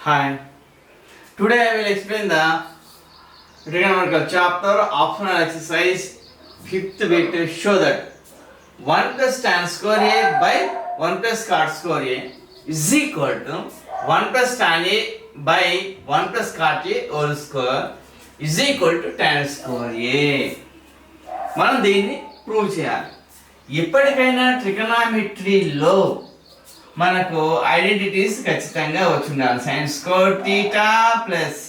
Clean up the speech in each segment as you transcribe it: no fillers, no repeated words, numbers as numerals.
Hi. Today I will explain the trigonometrical chapter optional exercise 5th bit to show that 1 plus tan square A by 1 plus cot square A is equal to 1 plus tan A by 1 plus cot A whole square is equal to tan square A. మనం దీన్ని prove చేయాలి. ఎప్పటికైనా ట్రిగనామెట్రీలో మనకు identities ఖచ్చితంగా వచ్చి ఉండాలి. Sine square theta plus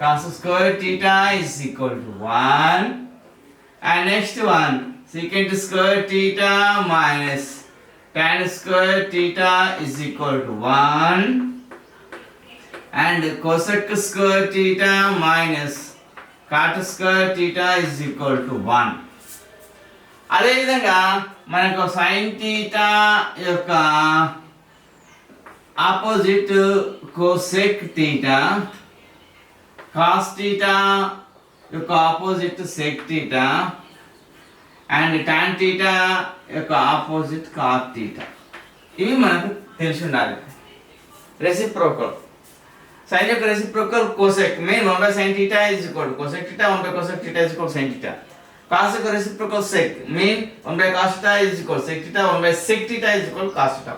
cos square theta is equal to 1 and next one secant square theta minus tan square theta is equal to 1 and cosec square theta minus cot square theta is equal to 1. అదేవిధంగా మనకు sine theta యొక్క opposite cosec theta, cos theta యొక్క opposite sec theta and tan theta యొక్క opposite cot theta. ఇవి మనకు తెలిసి ఉండాలి. Reciprocal sine యొక్క reciprocal cosec mean 1 by sin theta is equal to cosec theta, 1 by cosec theta is equal to sin theta. Cos యొక్క reciprocal sec mean 1 by cos theta is equal to sec theta, 1 by sec theta is equal to cos theta.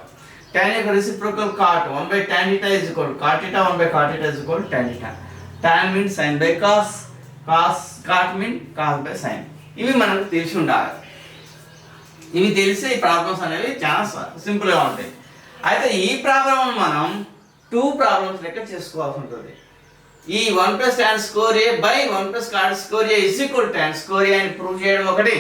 Tan యొక్క reciprocal cot 1 by tan theta is equal to cot theta, 1 by cot theta is equal to tan theta. Tan means sin by cos, cot mean cos by sin. ఇవి మనకు తెలిసి ఉండాలి. ఇవి తెలిసి ఈ problems అనేవి చాలా సింపుల్గా ఉంటాయి. అయితే ఈ ప్రాబ్లం మనం 2 ప్రాబ్లమ్స్ లెక్క చేసుకోవాల్సి ఉంటుంది. ఈ 1 plus tan square A by 1 plus cot square A is equal to tan square A అని ప్రూవ్ చేయడం ఒకటి.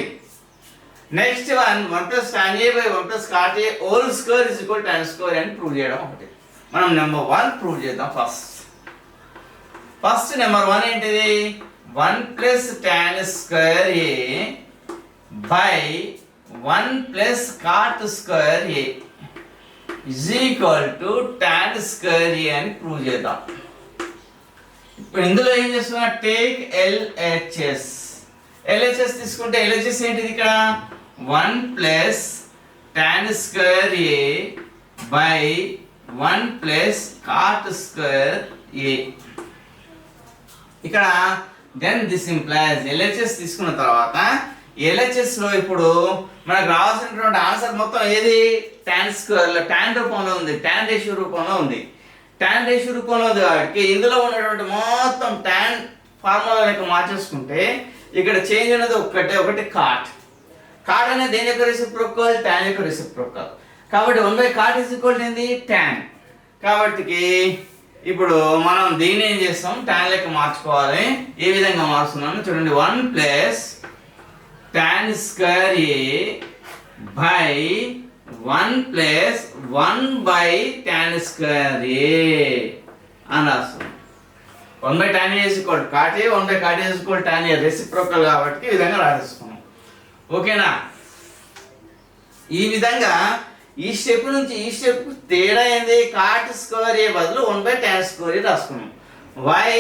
Next one 1 plus tan A by 1 plus cot A whole square is equal to tan square A అని prove చేయడం ఒకటి. మనం number 1 prove చేద్దాం. First number 1 ఏంటిది? 1 plus tan square A by 1 plus cot square A is equal to tan square A అని prove చేద్దాం. ఇప్పుడు ఇందులో ఏం చేస్తున్నా? Take LHS. LHS తీసుకుంటే LHS ఏంటిది? ఇక్కడ 1 plus tan square A by 1 plus cot square A. ఇక్కడ then this implies LHS తీసుకున్న తర్వాత LHS లో ఇప్పుడు మనకు రావాల్సినటువంటి ఆన్సర్ మొత్తం ఏది? tan స్క్వేర్ లో tan రూపంలో ఉంది, tan రేషియో రూపంలో ఉంది. tan రేషియో రూపంలో ఉంది కాబట్టి ఇందులో ఉన్నటువంటి మొత్తం tan ఫార్ములా లెక్క మార్చేసుకుంటే ఇక్కడ చేంజ్ అనేది ఒకటి కాట్. కాట్ అనేది దేని యొక్క రెసిప్రోకల్? tan యొక్క రెసిప్రోకల్. కాబట్టి 1 by cot is equal to ఏంది? tan. కాబట్టి ఇప్పుడు మనం దీన్ని ఏం చేస్తాం? tan లెక్క మార్చుకోవాలి. ఏ విధంగా మార్చుతున్నాను చూడండి. 1 plus tan square A by 1 plus 1 by tan square A అని రాస్తాం. 1 by tan A is equal to cot A, 1 by cot A is equal to tan A reciprocal కాబట్టి ఈ విధంగా రాసేసుకున్నాం. ఓకేనా? ఈ విధంగా ఈ స్టెప్ నుంచి ఈ స్టెప్ తేడా ఏంది? కాట్ స్క్వేర్ ఏ బదులు 1 by tan square A రాసుకున్నాం. వై?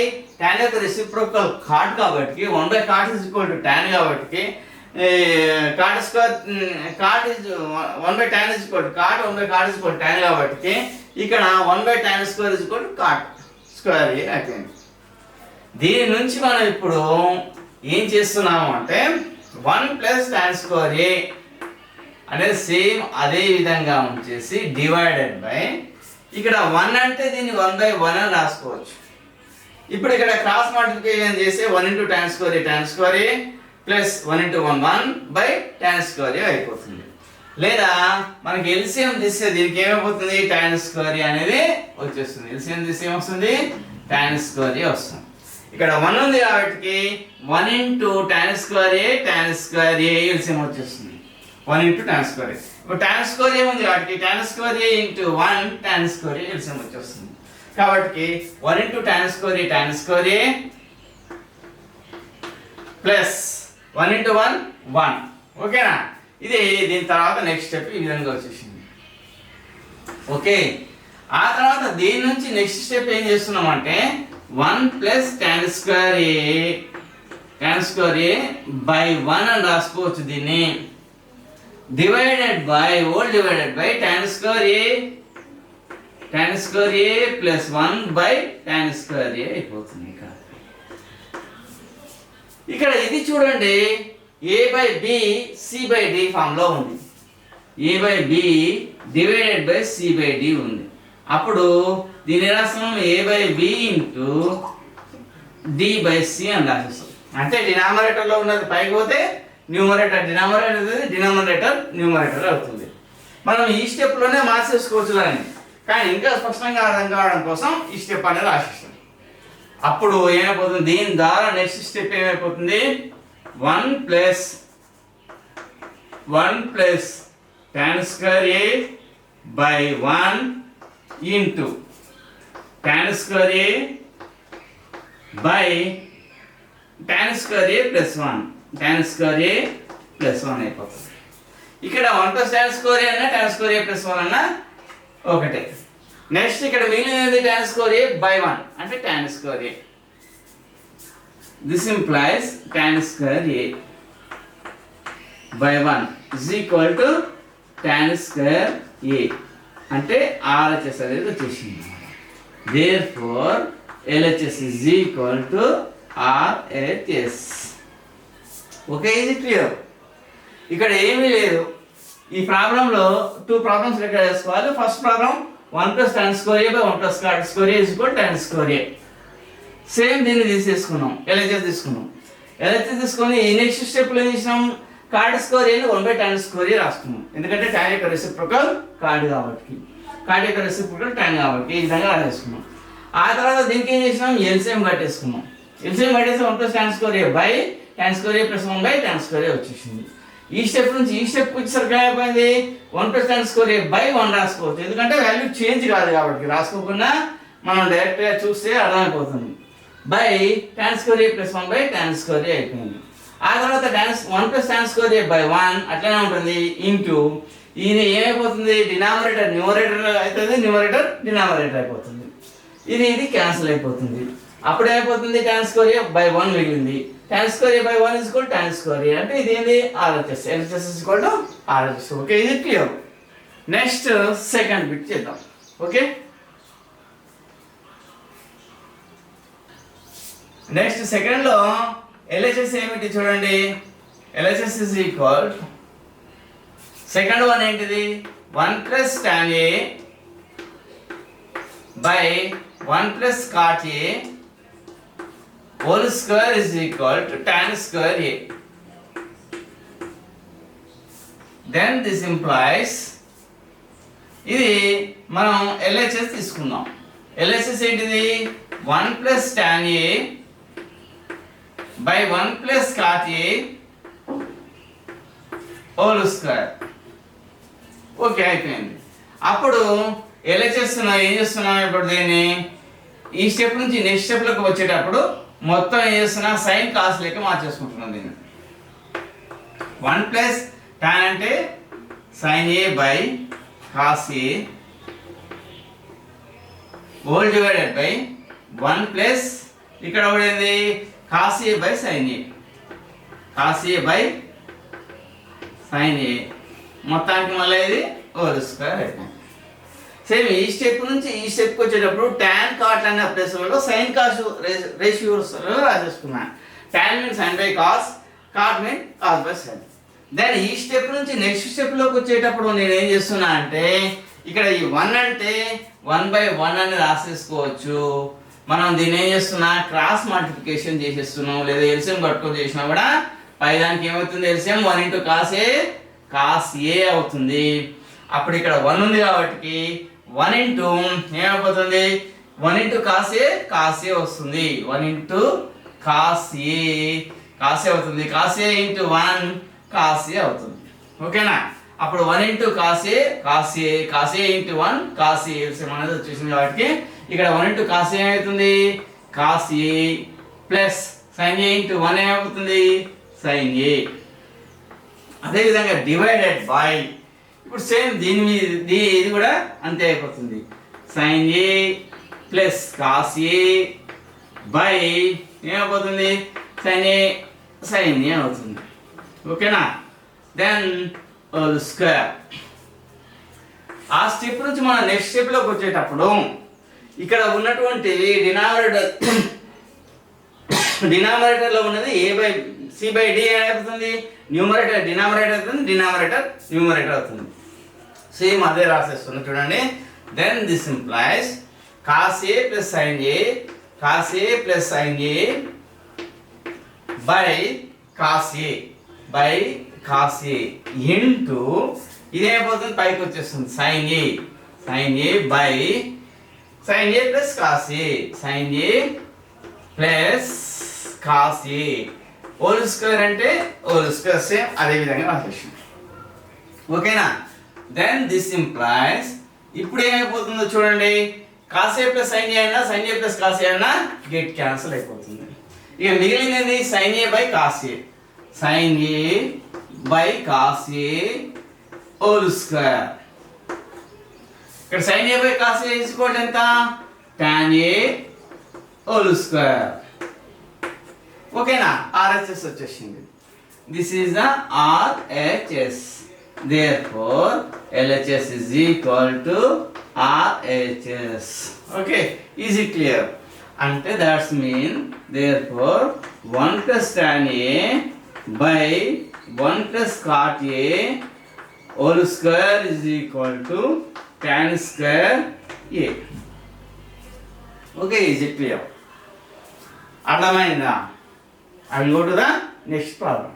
tan యొక్క రెసిప్రోకల్ కాట్ కాబట్టి 1 by cot is equal to tan కాబట్టి cot square cot is 1 by tan is equal to cot, 1 by cot is equal to tan కాబట్టి ఇక్కడ 1 by tan square is equal to cot square A అయిపోయింది. దీని నుంచి మనం ఇప్పుడు ఏం చేస్తున్నాము అంటే 1 plus tan square A అనేది సేమ్ అదే విధంగా ఉంచేసి డివైడెడ్ బై ఇక్కడ 1 అంటే దీన్ని 1 by 1 అని రాసుకోవచ్చు. ఇప్పుడు ఇక్కడ క్రాస్ మల్టిప్లికేషన్ చేస్తే 1 into tan square A plus 1 into 1 1 by tan square A అయిపోతుంది. లేదా మనకి ఎల్సిఎం తీస్తే దీనికి ఏమైపోతుంది? tan square A అనేది వచ్చేస్తుంది. ఎల్సిఎం తీస్తే ఏమొస్తుంది? tan square A వస్తుంది. ఇక్కడ 1 ఉంది కాబట్టి 1 into tan square A LCM వచ్చేస్తుంది. 1 into tan square A. ఇప్పుడు tan square A ఉంది కాబట్టి tan square A into 1 tan square A LCM వచ్చేస్తుంది. కాబట్టి 1 into tan square A plus 1 into 1 1. ఓకేనా? ఇది దీని తర్వాత నెక్స్ట్ స్టెప్ ఈ విధంగా వచ్చేసింది. ఓకే, ఆ తర్వాత దీని నుంచి నెక్స్ట్ స్టెప్ ఏం చేస్తున్నామంటే 1 plus tan square A by 1 అని రాసుకోవచ్చు. దీన్ని divided by tan square A tan square A plus 1/tan square A అయిపోతుంది. ఇక్కడ ఇది చూడండి, a/b c/d ఫామ్లో ఉంది. a/b డివైడెడ్ బై c/d ఉంది. అప్పుడు దీని రాస్తాం a/b ఇంటూ d/c అని రాసేస్తాం. అంటే డినామినేటర్లో ఉన్నది పైకి పోతే న్యూమరేటర్ డినామినేటర్ అవుతుంది, డినామినేటర్ న్యూమరేటర్ అవుతుంది. మనం ఈ స్టెప్లోనే మార్చేసుకోవచ్చు దాన్ని, కానీ ఇంకా స్పష్టంగా అర్థం కావడం కోసం ఈ స్టెప్ అనేది రాసేస్తాం. అప్పుడు ఏమైపోతుంది, దీని ద్వారా నెక్స్ట్ స్టెప్ ఏమైపోతుంది, 1 plus tan square A by 1 into tan square A by tan square A plus 1 tan square A plus 1 అయిపోతుంది. ఇక్కడ 1 ప్లస్ tan స్క్వేర్ ఏ అన్న tan స్క్వేర్ ఏ ప్లస్ 1 అన్న ఒకటే. నెక్స్ట్ ఇక్కడ మిగిలినది tan స్క్వేర్ ఏ బై 1 అంటే tan square A. This implies tan square A by 1 is equal to tan square A అంటే RHS అనేది వచ్చేసింది. Therefore LHS is equal to RHS. Okay, ఇది clear. ఇక్కడ ఏమీ లేదు. ఈ ప్రాబ్లంలో 2 ప్రాబ్లమ్స్ లెక్క చేసుకోవాలి. First problem 1 plus tan square A by 1 plus cot square A equal tan square A. Same దీన్ని తీసేసుకున్నాం, LHS తీసుకున్నాం. LHS తీసుకొని ఈ నెక్స్ట్ స్టెప్లో ఏం చేసినాం, cot స్క్వేర్ ఏని 1/tan స్క్వేర్ ఏ రాసుకున్నాం. ఎందుకంటే tan యొక్క రెసిప్రోకల్ cot కాబట్టి, cot యొక్క రెసిప్రోకల్ tan కాబట్టి ఈ విధంగా రాసేసుకున్నాం. ఆ తర్వాత దీనికి ఏం చేసినాం, LCM కట్టేసుకున్నాం. LCM కట్టేసి 1 plus tan square A by tan square A plus 1/tan square A వచ్చేసింది. ఈ స్టెప్ నుంచి ఈ స్టెప్ వచ్చేసరికి అయిపోయింది 1 plus tan square A by 1 రాసుకోవచ్చు. ఎందుకంటే వాల్యూ చేంజ్ కాదు కాబట్టి, రాసుకోకుండా మనం డైరెక్ట్గా చూస్తే అర్థమైపోతుంది. By tan square A plus 1/tan square A అయిపోయింది. ఆ తర్వాత 1 plus tan square A by 1 అట్లనే ఉంటుంది ఇంటూ ఇది ఏమైపోతుంది, డినామినేటర్ న్యూమరేటర్ అవుతుంది, న్యూమరేటర్ డినామినేటర్ అయిపోతుంది. ఇది క్యాన్సిల్ అయిపోతుంది. అప్పుడు ఏమైపోతుంది, tan స్క్వేర్ ఏ బై 1 మిగిలింది. tan square A by 1 is equal to tan square A అంటే ఇది ఏంది, RHS. LHS is equal to RHS. Okay, ఇది క్లియర్. నెక్స్ట్ సెకండ్ బిట్ చేద్దాం. ఓకే, నెక్స్ట్ సెకండ్ లో LHS ఏమిటి చూడండి. LHS is equal second one ఏంటిది, 1 plus tan A by 1 plus cot A whole square is equal to tan square a. Then this implies ఇది మనం LHS తీసుకుందాం. LHS ఏంటిది, 1 plus tan a by 1 plus cot a whole square. Okay, అయిపోయింది. అప్పుడు LHS ఏం చేస్తున్నాం, ఇప్పుడు దీన్ని ఈ స్టెప్ నుంచి నెక్స్ట్ స్టెప్లోకి వచ్చేటప్పుడు మొత్తం ఏం చేస్తున్నా, సైన్ కాస్ లెక్క మార్చేసుకుంటున్నాం దీన్ని. 1 ప్లస్ tan అంటే sin a by cos a whole divided by 1 plus ఇక్కడ పడింది cos a by sin a, cos a by sin a మొత్తానికి మళ్ళీ ఇది హోల్ స్క్వేర్ అయిపోయింది. సేమ్ ఈ స్టెప్ నుంచి ఈ స్టెప్కి వచ్చేటప్పుడు tan cot అనే ప్లేస్లలో sin cos రేషియోస్ రాసేసుకున్నాను. tan means sin by cos, cot mean cos by sin. Then ఈ స్టెప్ నుంచి నెక్స్ట్ స్టెప్లోకి వచ్చేటప్పుడు నేను ఏం చేస్తున్నా అంటే, ఇక్కడ ఈ 1 అంటే 1/1 అని రాసేసుకోవచ్చు. మనం దీన్ని ఏం చేస్తున్నా, క్రాస్ మల్టిప్లికేషన్ చేసేస్తున్నాం, లేదా ఎల్సిఎం కట్టుకొని చేసినా కూడా పై దానికి ఏమవుతుంది, ఎల్సిఎం 1 ఇంటూ cos a అవుతుంది. అప్పుడు ఇక్కడ 1 ఉంది కాబట్టి 1 ఇంటూ ఏమైపోతుంది, 1 ఇంటూ cos a వస్తుంది. 1 ఇంటూ cos a అవుతుంది. cos a into 1 cos a అవుతుంది. ఓకేనా, అప్పుడు 1 into cos a into 1 cos a అనేది వచ్చేసింది కాబట్టి ఇక్కడ 1 ఇంటూ cos a ఏమవుతుంది, cos a plus sin a into 1 ఏమవుతుంది, sin a. అదేవిధంగా డివైడెడ్ బై, ఇప్పుడు సేమ్ దీని మీద ఇది కూడా అంతే అయిపోతుంది. sin a plus cos a by ఏమైపోతుంది, sin a అవుతుంది. ఓకేనా, దెన్ హోల్ స్క్వేర్. ఆ స్టెప్ నుంచి మనం నెక్స్ట్ స్టెప్లోకి వచ్చేటప్పుడు ఇక్కడ ఉన్నటువంటి డినామినేటర్లో ఉన్నది C/D ఏమవుతుంది, న్యూమరేటర్ డినామినేటర్ అవుతుంది, డినామినేటర్ న్యూమరేటర్ అవుతుంది. సేమ్ అదే రాసేస్తున్నా చూడండి. Then this implies cos A plus sin A by cos A into ఇదేమైపోతుంది పైకి వచ్చేస్తుంది sin A by sin A plus cos A plus cos A whole square అంటే హోల్ స్క్వేర్ సేమ్ అదే విధంగా రాసేసాం. ఓకేనా? దెన్ దిస్ ఇంప్లైస్ ఇప్పుడు ఏమైపోతుందో చూడండి, cos A plus sin A అయినా sin A plus cos A అయినా గెట్ క్యాన్సిల్ అయిపోతుంది. ఇక మిగిలినది sin A by cos A whole square. ఇక్కడ sin A by cos A equal ఎంత, tan A హోల్ స్క్వేర్. ఓకేనా? RHS వచ్చేసింది. This is the RHS. Therefore LHS is equal to RHS. Okay, is it clear? అంటే that's mean therefore 1 plus tan A by 1 plus cot A whole square is equal to tan square A. Okay, is it clear? అర్థమైందా? I will go to the next problem.